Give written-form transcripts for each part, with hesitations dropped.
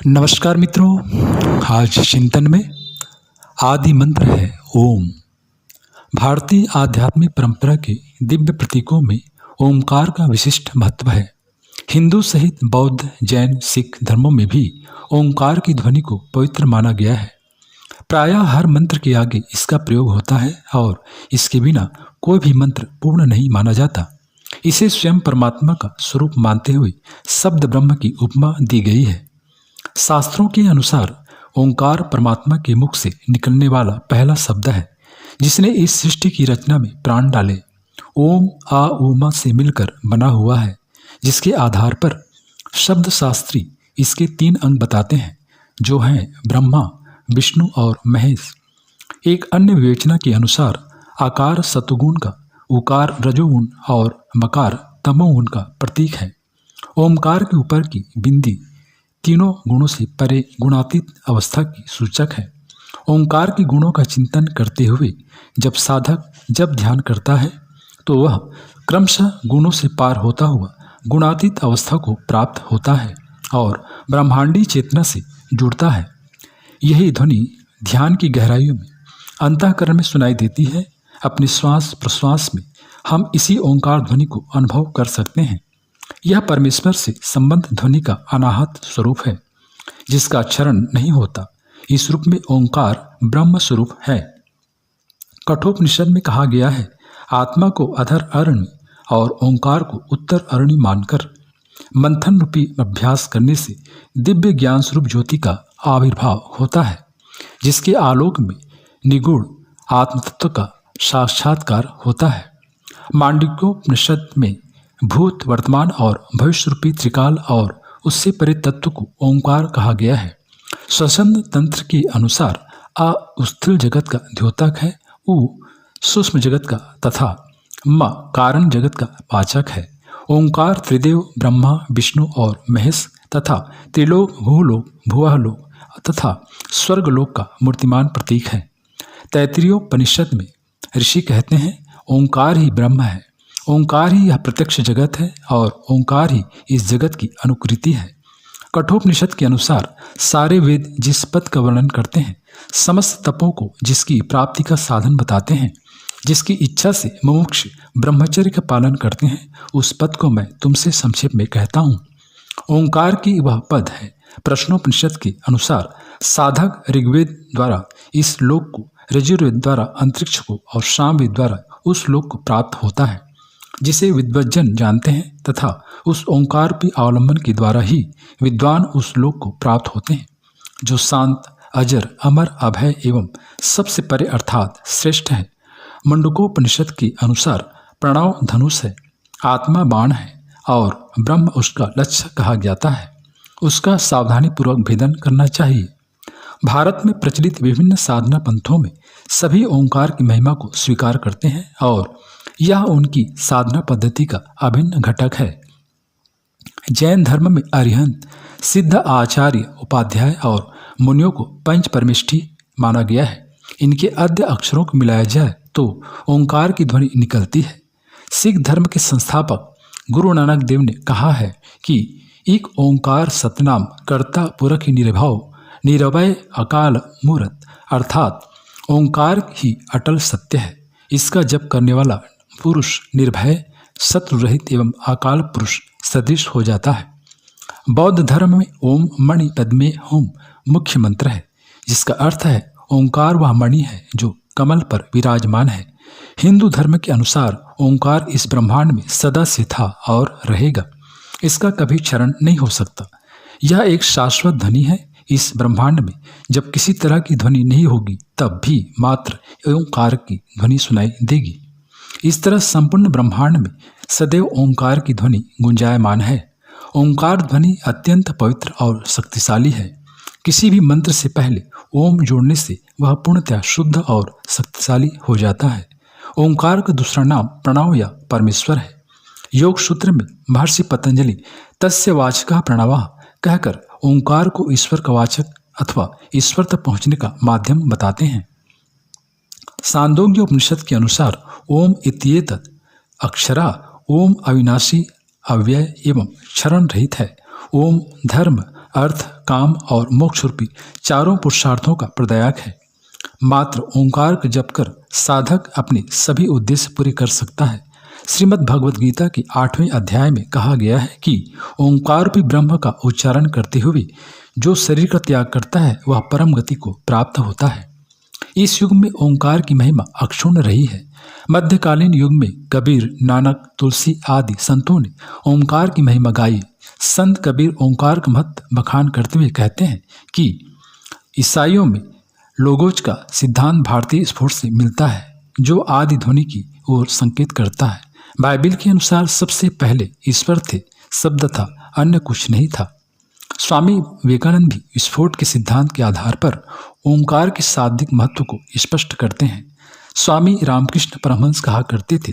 नमस्कार मित्रों, आज चिंतन में आदि मंत्र है ओम। भारतीय आध्यात्मिक परंपरा के दिव्य प्रतीकों में ओमकार का विशिष्ट महत्व है। हिंदू सहित बौद्ध, जैन, सिख धर्मों में भी ओमकार की ध्वनि को पवित्र माना गया है। प्रायः हर मंत्र के आगे इसका प्रयोग होता है और इसके बिना कोई भी मंत्र पूर्ण नहीं माना जाता। इसे स्वयं परमात्मा का स्वरूप मानते हुए शब्द ब्रह्म की उपमा दी गई है। शास्त्रों के अनुसार ओंकार परमात्मा के मुख से निकलने वाला पहला शब्द है जिसने इस सृष्टि की रचना में प्राण डाले। ओम आ उमा से मिलकर बना हुआ है, जिसके आधार पर शब्द शास्त्री इसके 3 अंग बताते हैं, जो हैं ब्रह्मा, विष्णु और महेश। एक अन्य विवेचना के अनुसार आकार सतुगुण का, उकार रजोगुण और मकार तमोगुण का प्रतीक है। ओमकार के ऊपर की बिंदी तीनों गुणों से परे गुणातीत अवस्था की सूचक है। ओंकार के गुणों का चिंतन करते हुए जब ध्यान करता है तो वह क्रमशः गुणों से पार होता हुआ गुणातीत अवस्था को प्राप्त होता है और ब्रह्मांडी चेतना से जुड़ता है। यही ध्वनि ध्यान की गहराइयों में अंतःकरण में सुनाई देती है। अपने श्वास प्रश्वास में हम इसी ओंकार ध्वनि को अनुभव कर सकते हैं। यह परमेश्वर से संबंध ध्वनि का अनाहत स्वरूप है, जिसका चरण नहीं होता। इस रूप में ओंकार ब्रह्म स्वरूप है। कठोपनिषद में कहा गया है, आत्मा को अधर अरण्य और ओंकार को उत्तर अरण्य मानकर मंथन रूपी अभ्यास करने से दिव्य ज्ञान स्वरूप ज्योति का आविर्भाव होता है, जिसके आलोक में निगूढ़ आत्मतत्व का साक्षात्कार होता है। मांडुक्योपनिषद में भूत, वर्तमान और भविष्य रूपी त्रिकाल और उससे परे तत्व को ओंकार कहा गया है। श्वसन तंत्र के अनुसार आ स्थूल जगत का द्योतक है, उ सूक्ष्म जगत का तथा म कारण जगत का वाचक है। ओंकार त्रिदेव ब्रह्मा, विष्णु और महेश तथा त्रिलोक, भूलोक, भुवलोक तथा स्वर्गलोक का मूर्तिमान प्रतीक है। तैत्तिरीयोपनिषद में ऋषि कहते हैं, ओंकार ही ब्रह्म है, ओंकार ही यह प्रत्यक्ष जगत है और ओंकार ही इस जगत की अनुकृति है। कठोपनिषद के अनुसार सारे वेद जिस पद का वर्णन करते हैं, समस्त तपों को जिसकी प्राप्ति का साधन बताते हैं, जिसकी इच्छा से मुमुक्ष ब्रह्मचर्य का पालन करते हैं, उस पद को मैं तुमसे संक्षेप में कहता हूँ। ओंकार की वह पद है। प्रश्नोपनिषद के अनुसार साधक ऋग्वेद द्वारा इस लोक को, यजुर्वेद द्वारा अंतरिक्ष को और सामवेद द्वारा उस लोक को प्राप्त होता है जिसे विद्वज्जन जानते हैं, तथा उस ओंकार की अवलंबन के द्वारा ही विद्वान उस लोक को प्राप्त होते हैं, जो शांत, अजर, अमर, अभय एवं सबसे परे अर्थात श्रेष्ठ है। मंडूकोपनिषद के अनुसार प्रणव धनुष है, आत्मा बाण है और ब्रह्म उसका लक्ष्य कहा जाता है। उसका सावधानी पूर्वक भेदन करना चाहिए। भारत में प्रचलित विभिन्न साधना पंथों में सभी ओंकार की महिमा को स्वीकार करते हैं और यह उनकी साधना पद्धति का अभिन्न घटक है। जैन धर्म में अरिहंत, सिद्ध, आचार्य, उपाध्याय और मुनियों को पंच परमेष्ठी माना गया है। इनके आद्य अक्षरों को मिलाया जाए तो ओंकार की ध्वनि निकलती है। सिख धर्म के संस्थापक गुरु नानक देव ने कहा है कि एक ओंकार सतनाम कर्ता पुरख निर्भव निरवय अकाल मूर्त, अर्थात ओंकार ही अटल सत्य है। इसका जप करने वाला पुरुष निर्भय, शत्रु रहित एवं अकाल पुरुष सदृश हो जाता है। बौद्ध धर्म में ओम मणि पद्मे होम मुख्य मंत्र है, जिसका अर्थ है ओंकार वह मणि है जो कमल पर विराजमान है। हिंदू धर्म के अनुसार ओंकार इस ब्रह्मांड में सदा से था और रहेगा। इसका कभी क्षरण नहीं हो सकता। यह एक शाश्वत ध्वनि है। इस ब्रह्मांड में जब किसी तरह की ध्वनि नहीं होगी, तब भी मात्र ओंकार की ध्वनि सुनाई देगी। इस तरह संपूर्ण ब्रह्मांड में सदैव ओंकार की ध्वनि गुंजायमान है। ओंकार ध्वनि अत्यंत पवित्र और शक्तिशाली है। किसी भी मंत्र से पहले ओम जोड़ने से वह पूर्णतः शुद्ध और शक्तिशाली हो जाता है। ओंकार का दूसरा नाम प्रणव या परमेश्वर है। योग सूत्र में महर्षि पतंजलि तस्य वाचकः प्रणवः कहकर ओंकार को ईश्वर का वाचक अथवा ईश्वर तक पहुँचने का माध्यम बताते हैं। छांदोग्य उपनिषद के अनुसार ओम इत्येतत् अक्षरा ओम अविनाशी, अव्यय एवं क्षरण रहित है। ओम धर्म, अर्थ, काम और मोक्ष रूपी चारों पुरुषार्थों का प्रदायक है। मात्र ओंकार का जप कर साधक अपने सभी उद्देश्य पूरे कर सकता है। श्रीमद् भगवद गीता के 8वें अध्याय में कहा गया है कि ओंकार रूपी ब्रह्म का उच्चारण करते हुए जो शरीर का त्याग करता है वह परम गति को प्राप्त होता है। इस युग में ओंकार की महिमा अक्षुण्ण रही है। मध्यकालीन युग में कबीर, नानक, तुलसी आदि संतों ने ओंकार की महिमा गाई। संत कबीर ओंकार का महत्व बखान करते हुए कहते हैं कि ईसाइयों में लोगोज का सिद्धांत भारतीय स्फोट से मिलता है, जो आदि ध्वनि की ओर संकेत करता है। बाइबिल के अनुसार सबसे पहले ईश्वर थे, शब्द था, अन्य कुछ नहीं था। स्वामी विवेकानंद भी विस्फोट के सिद्धांत के आधार पर ओंकार के शाब्दिक महत्व को स्पष्ट करते हैं। स्वामी रामकृष्ण परमहंस कहा करते थे,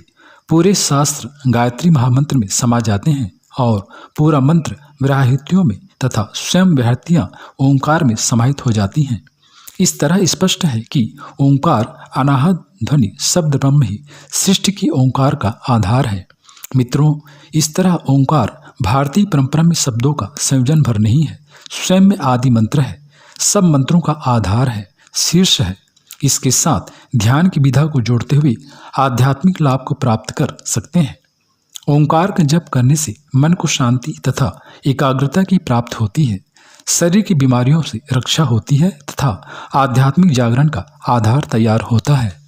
पूरे शास्त्र गायत्री महामंत्र में समा जाते हैं और पूरा मंत्र व्याहृतियों में तथा स्वयं व्याहृतियाँ ओंकार में समाहित हो जाती हैं। इस तरह स्पष्ट है कि ओंकार अनाहत ध्वनि शब्द ब्रह्म ही सृष्टि की ओंकार का आधार है। मित्रों, इस तरह ओंकार भारतीय परंपरा में शब्दों का संयोजन भर नहीं है, स्वयं में आदि मंत्र है, सब मंत्रों का आधार है, शीर्ष है। इसके साथ ध्यान की विधा को जोड़ते हुए आध्यात्मिक लाभ को प्राप्त कर सकते हैं। ओंकार का जप करने से मन को शांति तथा एकाग्रता की प्राप्त होती है, शरीर की बीमारियों से रक्षा होती है तथा आध्यात्मिक जागरण का आधार तैयार होता है।